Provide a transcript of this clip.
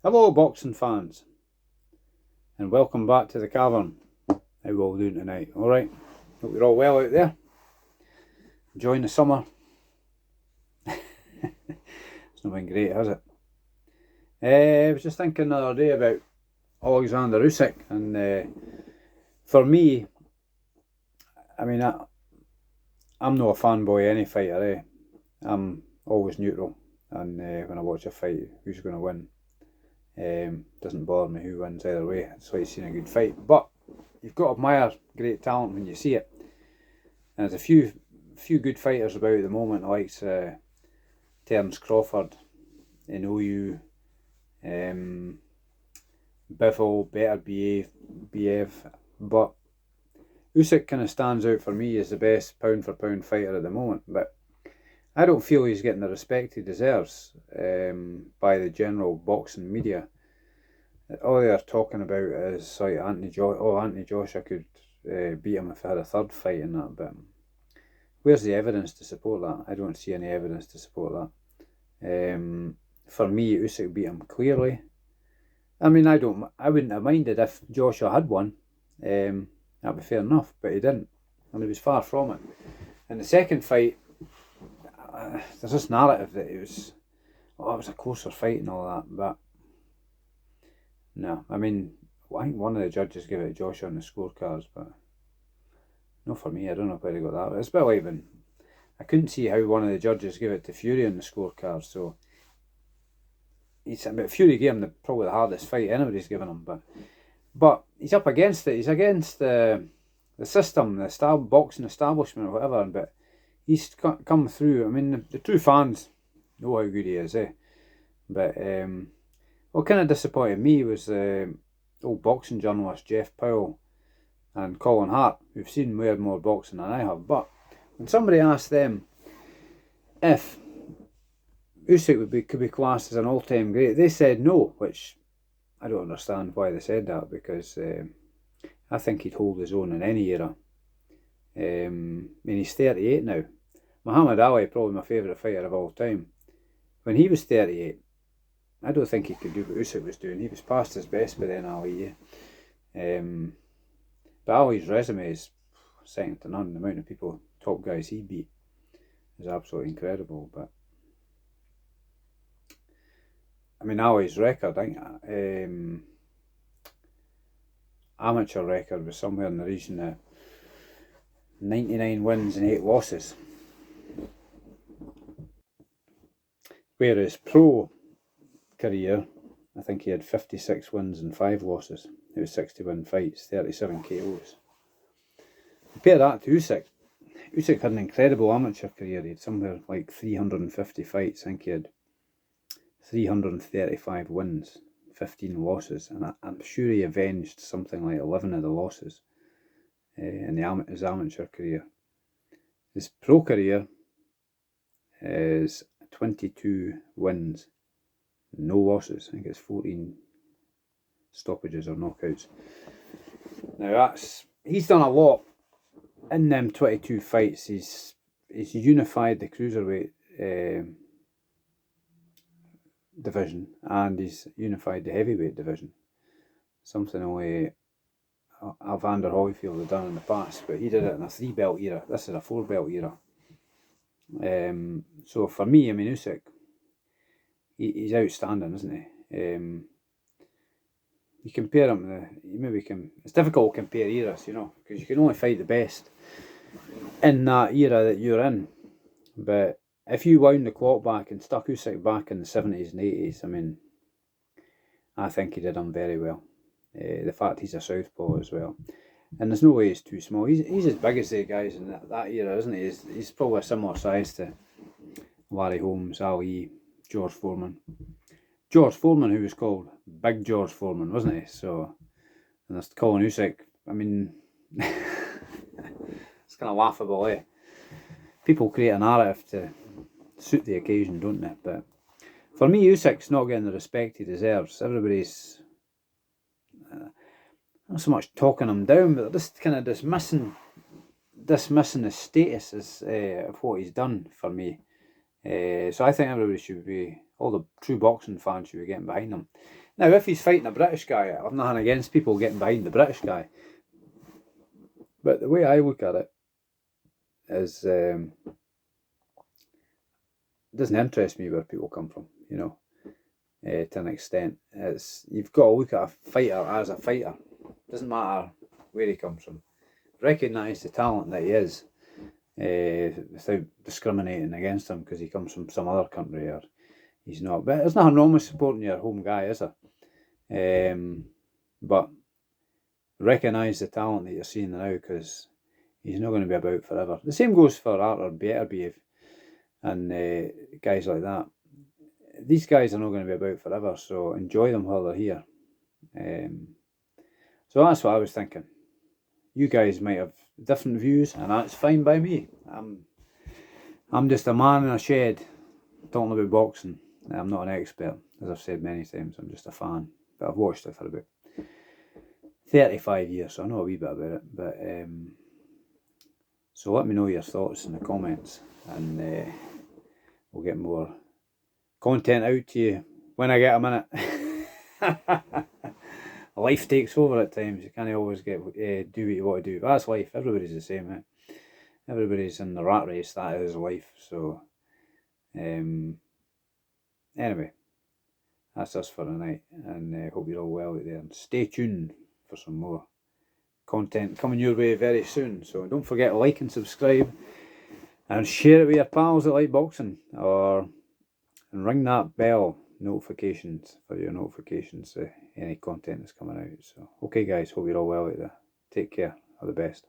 Hello boxing fans, and welcome back to the cavern. How we all doing tonight? Alright, hope you're all well out there, enjoying the summer. It's not been great, has it? I was just thinking the other day about Oleksander Usyk, and for me, I mean, I'm not a fanboy of any fighter. I'm always neutral, and when I watch a fight, who's going to win? Doesn't bother me who wins either way. It's like seeing a good fight. But you've got to admire great talent when you see it. And there's a few good fighters about at the moment, like Terence Crawford, Inoue, Bivol, Better Behave. But Usyk kind of stands out for me as the best pound for pound fighter at the moment. But I don't feel he's getting the respect he deserves by the general boxing media. All they're talking about is like Anthony Joshua could beat him if he had a third fight in that. But where's the evidence to support that? I don't see any evidence to support that. For me, Usyk beat him clearly. I mean, I wouldn't have minded if Joshua had won. That'd be fair enough, but he didn't, and he was far from it. In the second fight, there's this narrative that it was a closer fight and all that, but no. I mean, I think one of the judges gave it to Joshua on the scorecards, but not for me. I don't know where they got that. It's a bit like when I couldn't see how one of the judges gave it to Fury on the scorecards. So Fury gave him probably the hardest fight anybody's given him, but he's up against it. He's against the system, the boxing establishment, or whatever. But he's come through. I mean, the true fans know how good he is, But what kind of disappointed me was old boxing journalist Jeff Powell and Colin Hart, who've seen way more boxing than I have. But when somebody asked them if Usyk could be classed as an all-time great, they said no, which I don't understand why they said that, because I think he'd hold his own in any era. I mean, he's 38 now. Muhammad Ali, probably my favourite fighter of all time. When he was 38, I don't think he could do what Usyk was doing. He was past his best by then, Ali. But Ali's resume is second to none. The amount of people, top guys he beat, is absolutely incredible. But I mean, Ali's record, amateur record was somewhere in the region of 99 wins and 8 losses. Whereas pro career, I think he had 56 wins and 5 losses. It was 61 fights, 37 KOs. Compare that to Usyk. Usyk had an incredible amateur career. He had somewhere like 350 fights. I think he had 335 wins, 15 losses, and I'm sure he avenged something like 11 of the losses in his amateur career. His pro career is 22 wins, no losses. I think it's 14 stoppages or knockouts. Now he's done a lot in them 22 fights. He's unified the cruiserweight division, and he's unified the heavyweight division. Something only Evander Holyfield had done in the past, but he did it in a 3-belt era. This is a 4-belt era. So for me, I mean, Usyk, he's outstanding, isn't he? You compare him, it's difficult to compare eras, because you can only fight the best in that era that you're in. But if you wound the clock back and stuck Usyk back in the 70s and 80s, I mean, I think he did him very well. The fact he's a southpaw as well. And there's no way he's too small. He's as big as the guys in that era, isn't he? He's probably a similar size to Larry Holmes, Ali, George Foreman. George Foreman, who was called Big George Foreman, wasn't he? So, and there's Colin Usyk. I mean, it's kind of laughable, People create a narrative to suit the occasion, don't they? But for me, Usyk's not getting the respect he deserves. Everybody's not so much talking him down, but they're just kind of dismissing his status of what he's done for me. So I think everybody should be, all the true boxing fans should be getting behind him. Now, if he's fighting a British guy, I've nothing against people getting behind the British guy. But the way I look at it is, it doesn't interest me where people come from, you know, to an extent. You've got to look at a fighter as a fighter. It doesn't matter where he comes from. Recognise the talent that he is, without discriminating against him because he comes from some other country or he's not. But there's nothing wrong with supporting your home guy, is there? But recognise the talent that you're seeing now, because he's not going to be about forever. The same goes for Arthur Beterbiev and guys like that. These guys are not going to be about forever, so enjoy them while they're here. So that's what I was thinking. You guys might have different views, and that's fine by me. I'm just a man in a shed talking about boxing. I'm not an expert, as I've said many times. I'm just a fan, but I've watched it for about 35 years, so I know a wee bit about it. But so let me know your thoughts in the comments, and we'll get more content out to you when I get a minute. Life takes over at times. You can't always get do what you want to do. But that's life. Everybody's the same. Everybody's in the rat race. That is life. So anyway, that's us for the night, and hope you're all well out there, and stay tuned for some more content coming your way very soon. So don't forget to like and subscribe, and share it with your pals that like boxing, and ring that bell notifications for your notifications, any content that's coming out. So okay guys, hope you're all well out there. Take care. All the best.